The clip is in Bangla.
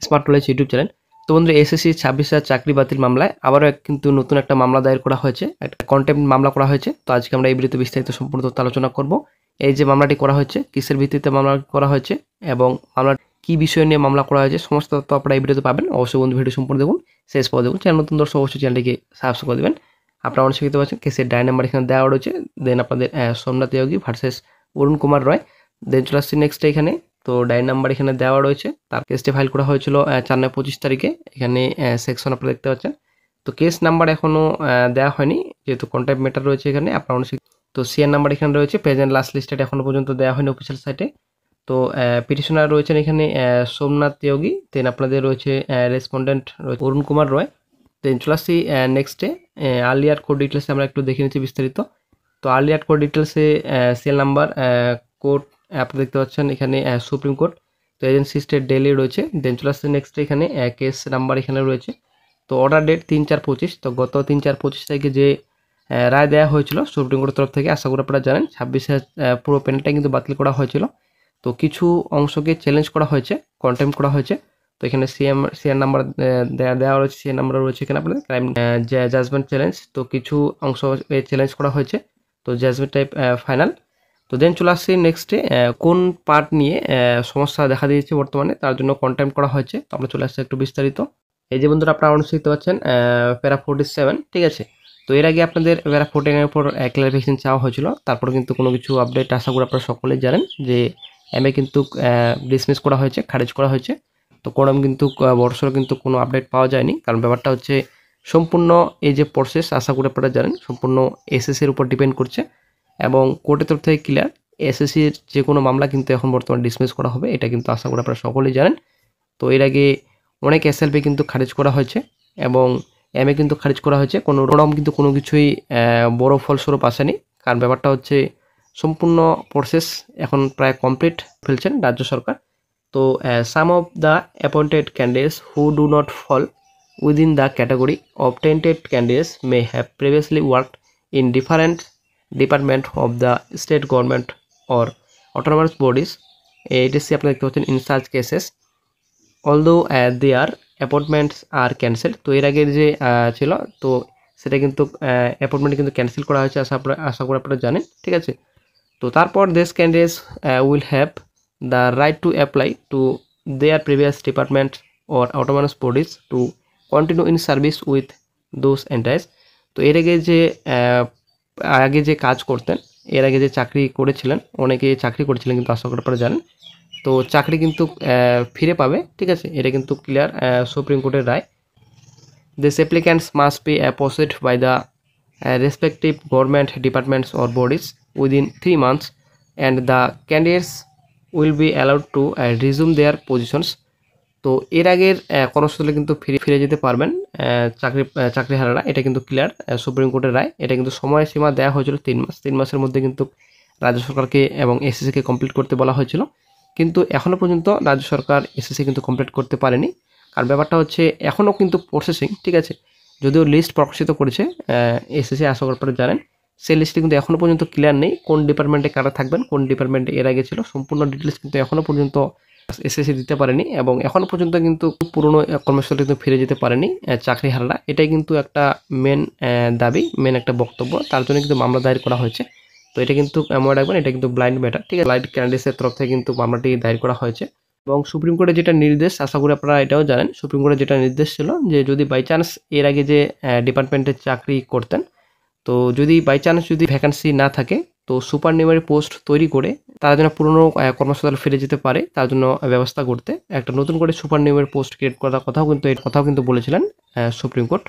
Smart knowledge YouTube channel. তো বন্ধুরা, এসএসসি 26,000 চাকরি বাতিল মামলায় আবারও কিন্তু নতুন একটা মামলা দায়ের করা হয়েছে, একটা কন্টেম্প মামলা করা হয়েছে। তো আজকে আমরা এই ভিডিওতে বিস্তারিত সম্পূর্ণ তথ্য আলোচনা করব। এই যে মামলাটি করা হয়েছে, কিসের ভিত্তিতে মামলা করা হয়েছে এবং মামলার কি বিষয় নিয়ে মামলা করা হয়েছে, সমস্ত তথ্য আপনারা এই ভিডিওতে পাবেন। অবশ্যই বন্ধু ভিডিও সম্পূর্ণ দেখুন, শেষ পর্যন্ত দেখুন। চ্যানেল নতুন দর্শক অবশ্যই চ্যানেলটিকে সাবস্ক্রাইব করে দেবেন। আপনারা অনেক শিখতে পারছেন কেসের ডায় নাম্বার এখানে দেওয়া রয়েছে। দেন আপনাদের সোমনাথ তিয়াগী ভার্সেস অরুণ কুমার রয়। দেন চলে আসছি নেক্সট এখানে। তো ডায় নাম্বার এখানে দেওয়া রয়েছে। তার কেসটি ফাইল করা হয়েছিল 4/9/25 তারিখে। এখানে সেকশন আপনারা দেখতে পাচ্ছেন। তো কেস নাম্বার এখনো দেওয়া হয়নি, যেহেতু কন্ট্যাক্ট ম্যাটার রয়েছে এখানে। আপনারা অনেক তো সিআর নাম্বার এখানে রয়েছে। প্রেজেন্ট লাস্ট লিস্টেড এখনো পর্যন্ত দেওয়া হয়নি অফিসিয়াল সাইটে। তো পিটিশনার রয়েছেন এখানে সোমনাথ তিয়াগী। দেন আপনাদের রয়েছে রেসপন্ডেন্ট রয়েছে অরুণ কুমার রয়। দেন চলে আসছি নেক্সটে আর্লিয়ার কোড ডিটেলসে আমরা একটু দেখে নিচ্ছি বিস্তারিত। তো আর্লিয়ার কোড ডিটেলসে সিএল নাম্বার কোর্ট আপনারা দেখতে পাচ্ছেন এখানে সুপ্রিম কোর্ট। তো এজেন্সি স্টেট দিল্লি রয়েছে। দেন চলে আসছে নেক্সট এখানে কেস নাম্বার এখানে রয়েছে। তো অর্ডার ডেট 3/4/25। তো গত 3/4/25 তারিখে যে রায় দেওয়া হয়েছিল সুপ্রিম কোর্টের তরফ থেকে, আশা করি আপনারা জানেন 26 পুরো প্যানেলটা কিন্তু বাতিল করা হয়েছিল। তো কিছু অংশকে চ্যালেঞ্জ করা হয়েছে, কন্টেম্প করা হয়েছে। তো এখানে সিআর নাম্বার দেওয়া রয়েছে, সিআর নাম্বার রয়েছে এখানে আপনাদের ক্রাইম জাজমেন্ট চ্যালেঞ্জ। তো কিছু অংশ চ্যালেঞ্জ করা হয়েছে। তো জাজমেন্ট টাইপ ফাইনাল। তো দেন চলে আসছি নেক্সটে কোন পার্ট নিয়ে সমস্যা দেখা দিয়েছে বর্তমানে, তার জন্য কন্টেম্প করা হয়েছে। তো আমরা চলে আসছি একটু বিস্তারিত। এই যে বন্ধুরা, আপনারা অনেক দেখতে পাচ্ছেন প্যারা 47, ঠিক আছে। তো এর আগে আপনাদের প্যারা 14 এর উপর ক্লারিফিকেশন চাওয়া হয়েছিল, তারপরে কিন্তু কোনো কিছু আপডেট আশা করি আপনারা সকলেই জানেন যে এমএ কিন্তু ডিসমিস করা হয়েছে, খারিজ করা হয়েছে। তো কোরম কিন্তু বড়সড় কিন্তু কোনো আপডেট পাওয়া যায়নি, কারণ ব্যাপারটা হচ্ছে সম্পূর্ণ এই যে প্রসেস, আশা করি আপনারা জানেন সম্পূর্ণ এসএসসির উপর ডিপেন্ড করছে এবং কোর্টের তরফ থেকে ক্লিয়ার এসএসসির যে কোনো মামলা কিন্তু এখন বর্তমানে ডিসমিস করা হবে, এটা কিন্তু আশা করি আপনারা সকলেই জানেন। তো এর আগে অনেক এসএলপি কিন্তু খারিজ করা হয়েছে এবং এমএ কিন্তু খারিজ করা হয়েছে, কোনো রকম কিন্তু কোনো কিছুই বড় ফলস্বরূপ আসেনি, কারণ ব্যাপারটা হচ্ছে সম্পূর্ণ প্রসেস এখন প্রায় কমপ্লিট ফেলছেন রাজ্য সরকার। তো sum of the appointed candidates who do not fall within the category of tainted candidates may have previously worked in different department of the state government or autonomous bodies, etc. আপনারা দেখতে পাচ্ছেন in such cases although their appointments are cancelled। তো এর আগে যে ছিল, তো সেটা কিন্তু অ্যাপয়েন্টমেন্ট কিন্তু ক্যান্সেল করা হয়েছে, আশা করি আপনারা জানেন, ঠিক আছে। তো তারপর this candidates will have the right to apply to their previous department or autonomous bodies to continue in service with those এন্টায়ার্স। তো এর আগে যে কাজ করতেন, এর আগে যে চাকরি করেছিলেন, অনেকে চাকরি করেছিলেন কিন্তু আশা করি আপনারা জানেন। তো চাকরি কিন্তু ফিরে পাবে, ঠিক আছে। এটা কিন্তু ক্লিয়ার সুপ্রিম কোর্টের রায়। This applicants must be proceed by the respective government departments or bodies within 3 months and the candidates will be allowed to resume their positions। তো এর আগের কর্মস্থলে কিন্তু ফিরে যেতে পারবেন চাকরিহারারা, এটা কিন্তু ক্লিয়ার সুপ্রিম কোর্টের রায়। এটা কিন্তু সময়সীমা দেওয়া হয়েছিল 3 মাস। 3 মাসের মধ্যে কিন্তু রাজ্য সরকারকে এবং এসএসসিকে কমপ্লিট করতে বলা হয়েছিল, কিন্তু এখনও পর্যন্ত রাজ্য সরকার এসএসসি কিন্তু কমপ্লিট করতে পারেনি, কারণ ব্যাপারটা হচ্ছে এখনও কিন্তু প্রসেসিং, ঠিক আছে। যদিও লিস্ট প্রকাশিত করেছে এসএসসি, আশা করি আপনারা জানেন, সেই লিস্টে কিন্তু এখনও পর্যন্ত ক্লিয়ার নেই কোন ডিপার্টমেন্টে কারা থাকবেন, কোন ডিপার্টমেন্টে এর আগে ছিল, সম্পূর্ণ ডিটেলস কিন্তু এখনও পর্যন্ত এসএসসি দিতে পারেনি এবং এখনও পর্যন্ত কিন্তু পুরনো কর্মস্থলে কিন্তু ফিরে যেতে পারেনি চাকরিহারারা। এটাই কিন্তু একটা মেন দাবি, মেন একটা বক্তব্য, তার জন্য কিন্তু মামলা দায়ের করা হয়েছে। তো এটা কিন্তু মনে রাখবেন, এটা কিন্তু ব্লাইন্ড ম্যাটার, ঠিক আছে। ব্লাইন্ড ক্যান্ডিডেটসের তরফ থেকে কিন্তু মামলাটি দায়ের করা হয়েছে এবং সুপ্রিম কোর্টের যেটা নির্দেশ, আশা করি আপনারা এটাও জানেন, সুপ্রিম কোর্টের যেটা নির্দেশ ছিল যে যদি বাই চান্স এর আগে যে ডিপার্টমেন্টে চাকরি করতেন, তো যদি বাই চান্স যদি ভ্যাকান্সি না থাকে, তো সুপার নিউমারি পোস্ট তৈরি করে তারা যেন পুরনো কর্মস্থলে ফিরে যেতে পারে, তার জন্য ব্যবস্থা করতে একটা নতুন করে সুপার নিউমারি পোস্ট ক্রিয়েট করার কথাও কিন্তু বলেছিলেন সুপ্রিম কোর্ট।